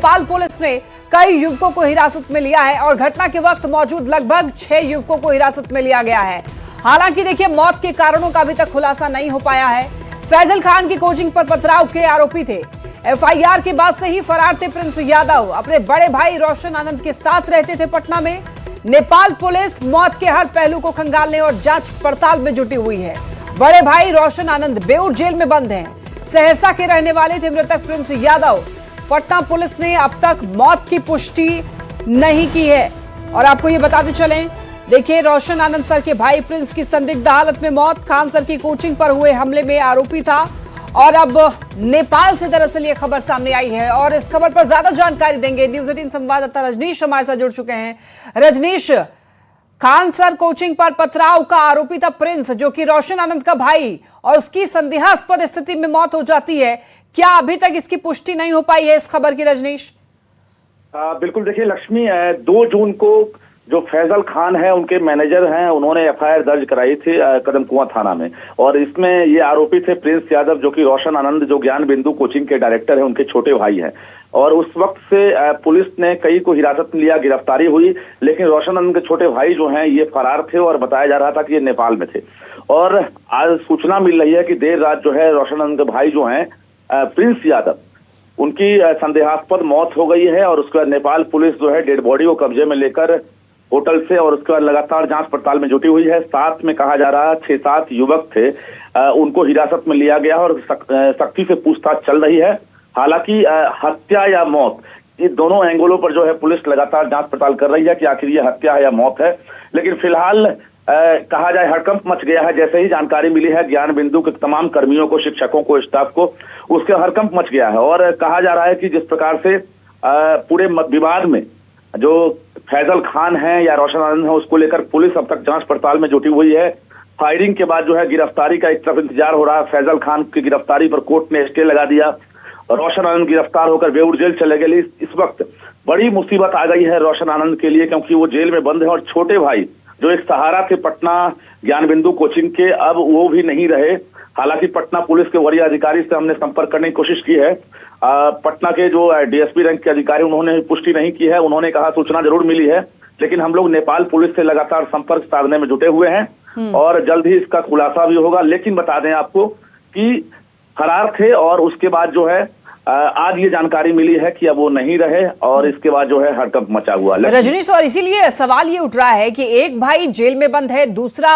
Nepal police ने कई युवकों को हिरासत में लिया है और घटना के वक्त मौजूद लगभग 6 युवकों को हिरासत में लिया गया है। हालांकि देखिए, मौत के कारणों का अभी तक खुलासा नहीं हो पाया है। फैजल खान की कोचिंग पर पथराव के आरोपी थे। एफआईआर के बाद से ही फरार थे प्रिंस यादव। अपने बड़े भाई रोशन आनंद के साथ रहते थे पटना में। नेपाल पुलिस मौत के हर पहलू को खंगालने और जांच पड़ताल में जुटी हुई है। बड़े भाई रोशन आनंद बेऊर जेल में बंद हैं। सहरसा के रहने वाले थे मृतक प्रिंस यादव। पटना पुलिस ने अब तक मौत की पुष्टि नहीं की है। और आपको ये बताते चलें, देखिए, रोशन आनंद सर के भाई प्रिंस की संदिग्ध हालत में मौत। खान सर की कोचिंग पर हुए हमले में आरोपी था। और अब नेपाल से दरअसल ये खबर सामने आई है और इस खबर पर ज्यादा जानकारी देंगे न्यूज़ 18 संवाददाता रजनीश हमारे साथ जुड़ चुके हैं। रजनीश, खान सर कोचिंग पर पथराव का आरोपी था प्रिंस, जो कि रोशन आनंद का भाई, और उसकी संदेहास्पद स्थिति में मौत हो जाती है। क्या अभी तक इसकी पुष्टि नहीं हो पाई है इस खबर की, रजनीश? बिल्कुल, देखिए लक्ष्मी, 2 जून को जो फैजल खान है, उनके मैनेजर हैं, उन्होंने एफआईआर दर्ज कराई थी कदम कुआं थाना में। और इसमें ये आरोपी थे प्रिंस यादव, जो कि रोशन आनंद, जो ज्ञान बिंदु कोचिंग के डायरेक्टर हैं, उनके छोटे भाई हैं। और उस वक्त से पुलिस ने कई को हिरासत में लिया, गिरफ्तारी हुई, लेकिन रोशन आनंद के छोटे भाई जो हैं ये फरार थे और बताया जा रहा था कि ये नेपाल में थे। और आज सूचना मिल रही है कि देर रात जो है रोशन आनंद के भाई जो हैं प्रिंस यादव, उनकी संदेहास्पद मौत हो गई है। और उसके बाद नेपाल पुलिस जो है डेड बॉडी को कब्जे में लेकर होटल से और उसके बाद लगातार जांच पड़ताल में जुटी हुई है। साथ में कहा जा रहा है 6-7 युवक थे, उनको हिरासत में लिया गया और सख्ती से पूछताछ चल रही है। हालांकि हत्या या मौत, ये दोनों एंगलों पर जो है पुलिस लगातार जांच पड़ताल कर रही है कि आखिर ये हत्या है या मौत है। लेकिन फिलहाल कहा जाए हड़कंप मच गया है। जैसे ही जानकारी मिली है ज्ञान बिंदु के तमाम कर्मियों को, शिक्षकों को, स्टाफ को, उसके हड़कंप मच गया है। और कहा जा रहा है कि जिस प्रकार से पूरे विवाद में जो फैजल खान है या रोशन आनंद है, उसको लेकर पुलिस अब तक जांच पड़ताल में जुटी हुई है। फायरिंग के बाद जो है गिरफ्तारी का एक तरफ इंतजार हो रहा है। फैजल खान की गिरफ्तारी पर कोर्ट ने स्टे लगा दिया। रोशन आनंद गिरफ्तार होकर बेऊर जेल चले गए। इस वक्त बड़ी मुसीबत आ गई है रोशन आनंद के लिए, क्योंकि वो जेल में बंद है और छोटे भाई जो एक सहारा थे पटना ज्ञान बिंदु कोचिंग के, अब वो भी नहीं रहे। हालांकि पटना पुलिस के वरीय अधिकारी से हमने संपर्क करने की कोशिश की है। पटना के जो डीएसपी रैंक के अधिकारी, उन्होंने पुष्टि नहीं की है। उन्होंने कहा सूचना जरूर मिली है, लेकिन हम लोग नेपाल पुलिस से लगातार संपर्क साधने में जुटे हुए हैं और जल्द ही इसका खुलासा भी होगा। लेकिन बता दें आपको कि फरार थे और उसके बाद जो है आज ये जानकारी मिली है कि अब वो नहीं रहे और इसके बाद जो है हड़कंप मचा हुआ। रजनीश, और इसीलिए सवाल ये उठ रहा है कि एक भाई जेल में बंद है, दूसरा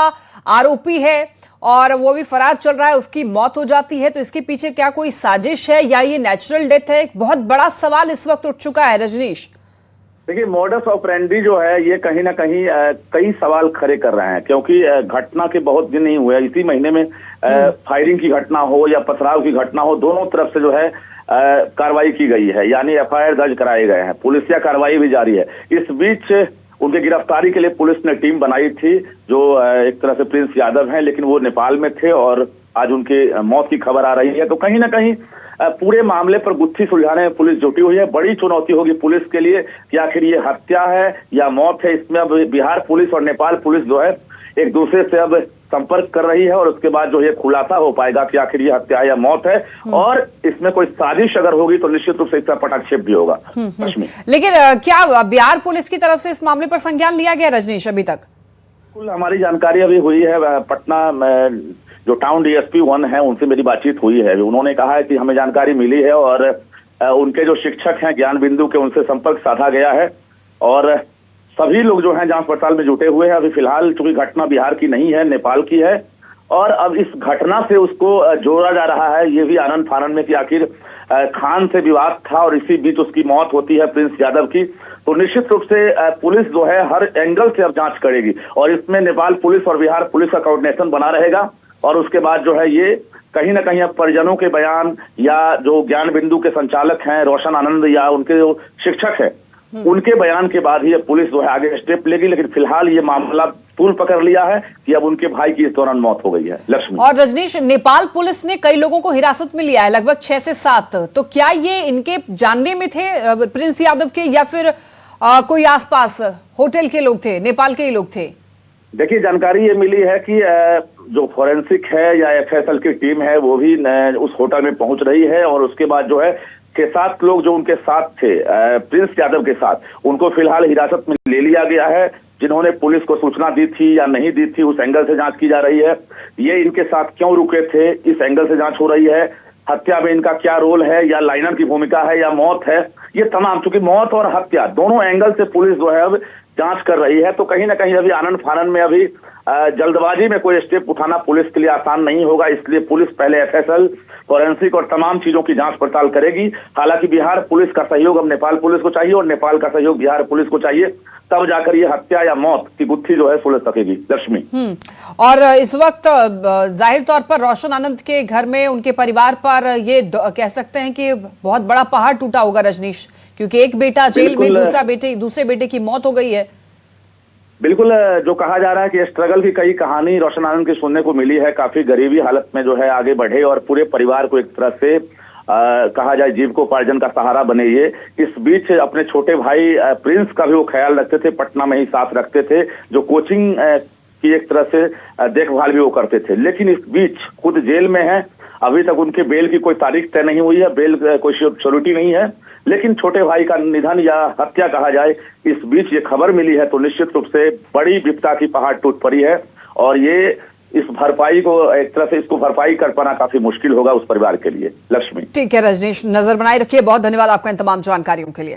आरोपी है और वो भी फरार चल रहा है, उसकी मौत हो जाती है, तो इसके पीछे क्या कोई साजिश है या ये नेचुरल डेथ है? एक बहुत बड़ा सवाल इस वक्त उठ चुका है रजनीश। देखिए, मॉडस ऑपरेंडी जो है ये कहीं ना कहीं कई सवाल खड़े कर रहे हैं, क्योंकि घटना के बहुत दिन नहीं हुए। इसी महीने में फायरिंग की घटना हो या पथराव की घटना हो, दोनों तरफ से जो है कार्रवाई की गई है, यानी एफआईआर दर्ज कराए गए हैं। पुलिसिया कार्रवाई भी जारी है। इस बीच उनके गिरफ्तारी के लिए पुलिस ने टीम बनाई थी, जो एक तरह से प्रिंस यादव हैं, लेकिन वो नेपाल में थे और आज उनके मौत की खबर आ रही है। तो कहीं ना कहीं पूरे मामले पर गुत्थी सुलझाने में पुलिस जुटी हुई है। बड़ी चुनौती होगी पुलिस के लिए कि आखिर ये हत्या है या मौत है। इसमें अब बिहार पुलिस और नेपाल पुलिस जो है एक दूसरे से अब संपर्क कर रही है और उसके बाद जो ये खुलासा हो पाएगा कि आखिर ये हत्या है या मौत है। और इसमें कोई साजिश अगर होगी तो निश्चित रूप से इसका पटाक्षेप भी होगा। लेकिन क्या बिहार पुलिस की तरफ से इस मामले पर संज्ञान लिया गया रजनीश अभी तक? बिल्कुल, हमारी जानकारी अभी हुई है। पटना में जो टाउन डीएसपी 1 है, उनसे मेरी बातचीत हुई है। उन्होंने कहा है कि हमें जानकारी मिली है और उनके जो शिक्षक हैं ज्ञान बिंदु के, उनसे संपर्क साधा गया है और सभी लोग जो हैं जांच पड़ताल में जुटे हुए हैं। अभी फिलहाल चूंकि घटना बिहार की नहीं है, नेपाल की है, और अब इस घटना से उसको जोड़ा जा रहा है ये भी आनंद फानन में कि आखिर खान से विवाद था और इसी बीच उसकी मौत होती है प्रिंस यादव की। तो निश्चित रूप से पुलिस जो है हर एंगल से अब जांच करेगी और इसमें नेपाल पुलिस और बिहार पुलिस का कोऑर्डिनेशन बना रहेगा। और उसके बाद जो है ये कहीं ना कहीं अब परिजनों के बयान या जो ज्ञान बिंदु के संचालक हैं रोशन आनंद या उनके जो शिक्षक हैं, उनके बयान के बाद ही पुलिस जो है आगे स्टेप लेगी। लेकिन फिलहाल ये मामला तूल पकड़ लिया है कि अब उनके भाई की इस दौरान मौत हो गई है। लक्ष्मी और रजनीश, नेपाल पुलिस ने कई लोगों को हिरासत में लिया है, लगभग 6 से 7। तो क्या ये इनके जानने में थे प्रिंस यादव के, या फिर कोई आसपास होटल के लोग थे, नेपाल के ही लोग थे? देखिए, जानकारी ये मिली है कि जो फॉरेंसिक है या एफएसएल की टीम है वो भी उस होटल में पहुंच रही है और उसके बाद जो है के 7 लोग जो उनके साथ थे प्रिंस यादव के साथ, उनको फिलहाल हिरासत में ले लिया गया है। जिन्होंने पुलिस को सूचना दी थी या नहीं दी थी, उस एंगल से जांच की जा रही है। ये इनके साथ क्यों रुके थे, इस एंगल से जांच हो रही है। हत्या में इनका क्या रोल है, या लाइनर की भूमिका है, या मौत है, ये तमाम, चूंकि मौत और हत्या दोनों एंगल से पुलिस जो है अब जांच कर रही है। तो कहीं ना कहीं अभी आनंद फानन में अभी जल्दबाजी में कोई स्टेप उठाना पुलिस के लिए आसान नहीं होगा। इसलिए पुलिस पहले एफएसएल, फॉरेंसिक और तमाम चीजों की जांच पड़ताल करेगी। हालांकि बिहार पुलिस का सहयोग अब नेपाल पुलिस को चाहिए और नेपाल का सहयोग बिहार पुलिस को चाहिए, तब जाकर ये हत्या या मौत की गुत्थी जो है सुलझ सकेगी। लक्ष्मी, और इस वक्त जाहिर तौर पर रोशन आनंद के घर में उनके परिवार पर ये कह सकते हैं कि बहुत बड़ा पहाड़ टूटा होगा रजनीश, क्योंकि एक बेटा जेल में, दूसरे बेटे की मौत हो गई है। बिल्कुल, जो कहा जा रहा है कि स्ट्रगल की कई कहानी रोशन आनंद की सुनने को मिली है। काफी गरीबी हालत में जो है आगे बढ़े और पूरे परिवार को एक तरह से कहा जाए जीविकोपार्जन का सहारा बने। ये इस बीच अपने छोटे भाई प्रिंस का भी वो ख्याल रखते थे, पटना में ही साथ रखते थे, जो कोचिंग की एक तरह से देखभाल भी वो करते थे। लेकिन इस बीच खुद जेल में है, अभी तक उनके बेल की कोई तारीख तय नहीं हुई है, बेल कोई श्योरिटी नहीं है। लेकिन छोटे भाई का निधन या हत्या कहा जाए, इस बीच ये खबर मिली है तो निश्चित रूप से बड़ी विपदा की पहाड़ टूट पड़ी है। और ये इस भरपाई को एक तरह से इसको भरपाई कर पाना काफी मुश्किल होगा उस परिवार के लिए। लक्ष्मी, ठीक है रजनीश, नजर बनाए रखिए। बहुत धन्यवाद आपका इन तमाम जानकारियों के लिए।